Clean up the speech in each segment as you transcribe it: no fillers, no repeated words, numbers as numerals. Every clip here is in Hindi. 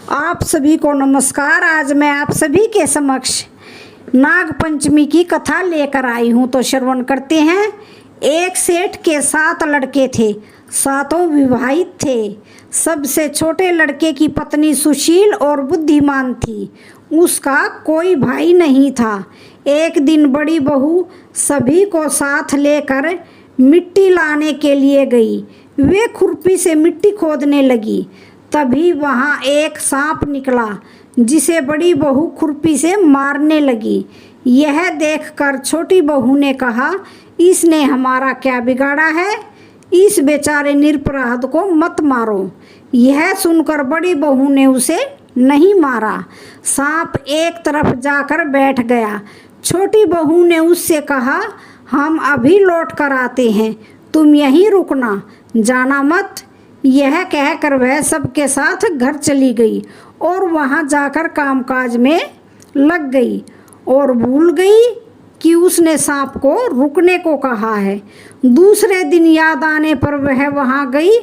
आप सभी को नमस्कार। आज मैं आप सभी के समक्ष नाग पंचमी की कथा लेकर आई हूँ, तो श्रवण करते हैं। एक सेठ के 7 लड़के थे, सातों विवाहित थे। सबसे छोटे लड़के की पत्नी सुशील और बुद्धिमान थी। उसका कोई भाई नहीं था। एक दिन बड़ी बहू सभी को साथ लेकर मिट्टी लाने के लिए गई। वे खुरपी से मिट्टी खोदने लगी। तभी वहाँ एक सांप निकला, जिसे बड़ी बहू खुरपी से मारने लगी। यह देखकर छोटी बहू ने कहा, इसने हमारा क्या बिगाड़ा है? इस बेचारे निरपराध को मत मारो। यह सुनकर बड़ी बहू ने उसे नहीं मारा। सांप एक तरफ जाकर बैठ गया। छोटी बहू ने उससे कहा, हम अभी लौट कर आते हैं, तुम यहीं रुकना, जाना मत। यह कहकर वह सबके साथ घर चली गई और वहां जाकर कामकाज में लग गई और भूल गई कि उसने सांप को रुकने को कहा है। दूसरे दिन याद आने पर वह वहां गई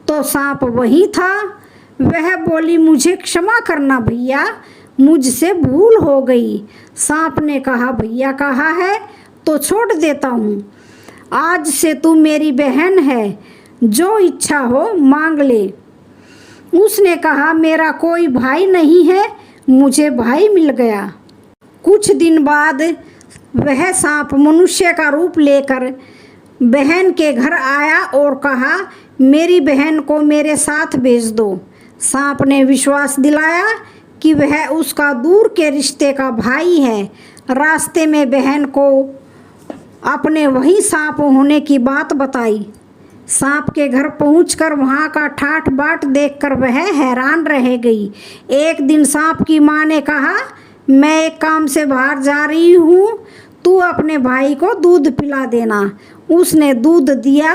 तो सांप वहीं था। वह बोली, मुझे क्षमा करना भैया, मुझसे भूल हो गई। सांप ने कहा, भैया कहा है तो छोड़ देता हूँ। आज से तू मेरी बहन है, जो इच्छा हो मांग ले। उसने कहा, मेरा कोई भाई नहीं है, मुझे भाई मिल गया। कुछ दिन बाद वह सांप मनुष्य का रूप लेकर बहन के घर आया और कहा, मेरी बहन को मेरे साथ भेज दो। सांप ने विश्वास दिलाया कि वह उसका दूर के रिश्ते का भाई है। रास्ते में बहन को अपने वही सांप होने की बात बताई। सांप के घर पहुंचकर वहां का ठाठ बाट देखकर वह हैरान रह गई। एक दिन सांप की माँ ने कहा, मैं एक काम से बाहर जा रही हूँ, तू अपने भाई को दूध पिला देना। उसने दूध दिया,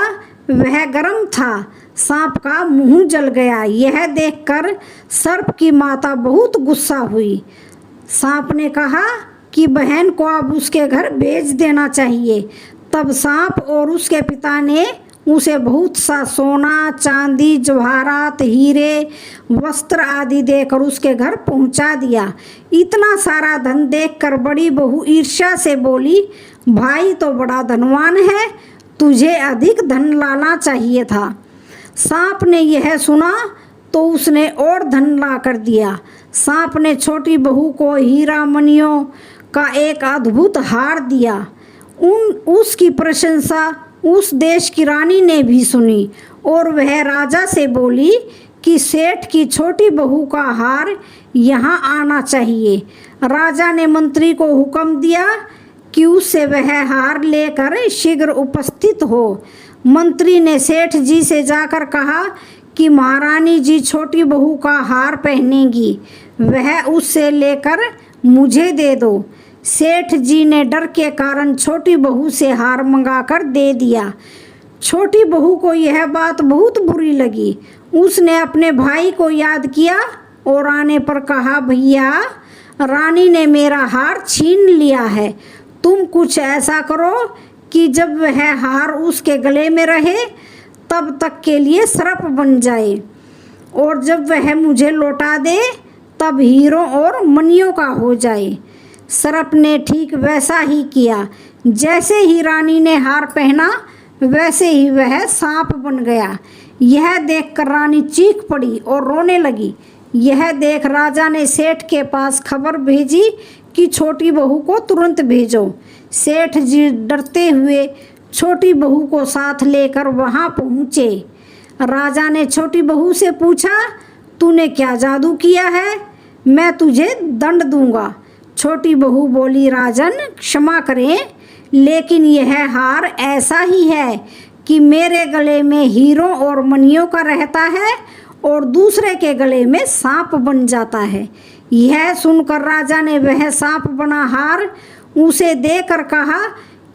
वह गर्म था। सांप का मुंह जल गया। यह देखकर सर्प की माता बहुत गुस्सा हुई। सांप ने कहा कि बहन को अब उसके घर भेज देना चाहिए। तब सांप और उसके पिता ने उसे बहुत सा सोना, चांदी, जवाहरात, हीरे, वस्त्र आदि देकर उसके घर पहुंचा दिया। इतना सारा धन देखकर बड़ी बहू ईर्ष्या से बोली, भाई तो बड़ा धनवान है, तुझे अधिक धन लाना चाहिए था। सांप ने यह सुना तो उसने और धन ला कर दिया। सांप ने छोटी बहू को हीरा मणियों का एक अद्भुत हार दिया। उसकी प्रशंसा उस देश की रानी ने भी सुनी और वह राजा से बोली कि सेठ की छोटी बहू का हार यहाँ आना चाहिए। राजा ने मंत्री को हुक्म दिया कि उससे वह हार लेकर शीघ्र उपस्थित हो। मंत्री ने सेठ जी से जाकर कहा कि महारानी जी छोटी बहू का हार पहनेंगी, वह उससे लेकर मुझे दे दो। सेठ जी ने डर के कारण छोटी बहू से हार मंगाकर दे दिया। छोटी बहू को यह बात बहुत बुरी लगी। उसने अपने भाई को याद किया और आने पर कहा, भैया रानी ने मेरा हार छीन लिया है। तुम कुछ ऐसा करो कि जब वह हार उसके गले में रहे तब तक के लिए सर्प बन जाए, और जब वह मुझे लौटा दे तब हीरों और मणियों का हो जाए। सर्प ने ठीक वैसा ही किया। जैसे ही रानी ने हार पहना वैसे ही वह सांप बन गया। यह देखकर रानी चीख पड़ी और रोने लगी। यह देख राजा ने सेठ के पास खबर भेजी कि छोटी बहू को तुरंत भेजो। सेठ जी डरते हुए छोटी बहू को साथ लेकर वहां पहुँचे। राजा ने छोटी बहू से पूछा, तूने क्या जादू किया है? मैं तुझे दंड दूंगा। छोटी बहू बोली, राजन क्षमा करें, लेकिन यह हार ऐसा ही है कि मेरे गले में हीरों और मणियों का रहता है और दूसरे के गले में सांप बन जाता है। यह सुनकर राजा ने वह सांप बना हार उसे देकर कहा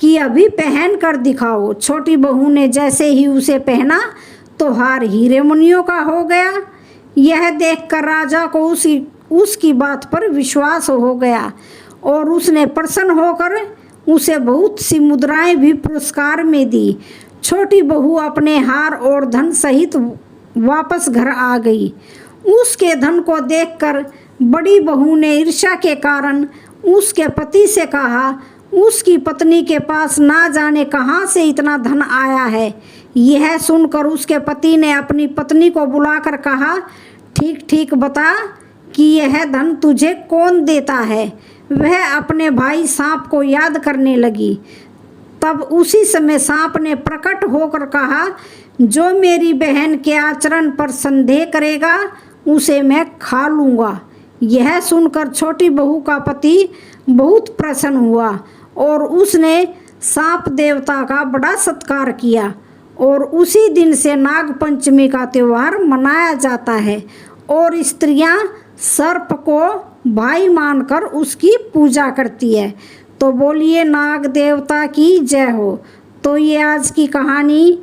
कि अभी पहन कर दिखाओ। छोटी बहू ने जैसे ही उसे पहना तो हार हीरे मणियों का हो गया। यह देखकर राजा को उसकी बात पर विश्वास हो गया और उसने प्रसन्न होकर उसे बहुत सी मुद्राएं भी पुरस्कार में दी। छोटी बहू अपने हार और धन सहित वापस घर आ गई। उसके धन को देखकर बड़ी बहू ने ईर्ष्या के कारण उसके पति से कहा, उसकी पत्नी के पास ना जाने कहाँ से इतना धन आया है। यह सुनकर उसके पति ने अपनी पत्नी को बुलाकर कहा, ठीक ठीक बता कि यह धन तुझे कौन देता है। वह अपने भाई सांप को याद करने लगी। तब उसी समय सांप ने प्रकट होकर कहा, जो मेरी बहन के आचरण पर संदेह करेगा उसे मैं खा लूँगा। यह सुनकर छोटी बहू का पति बहुत प्रसन्न हुआ और उसने सांप देवता का बड़ा सत्कार किया और उसी दिन से नाग पंचमी का त्यौहार मनाया जाता है और स्त्रियां सर्प को भाई मानकर उसकी पूजा करती है। तो बोलिए नाग देवता की जय हो। तो ये आज की कहानी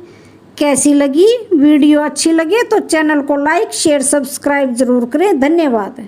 कैसी लगी? वीडियो अच्छी लगे तो चैनल को लाइक शेयर सब्सक्राइब ज़रूर करें। धन्यवाद।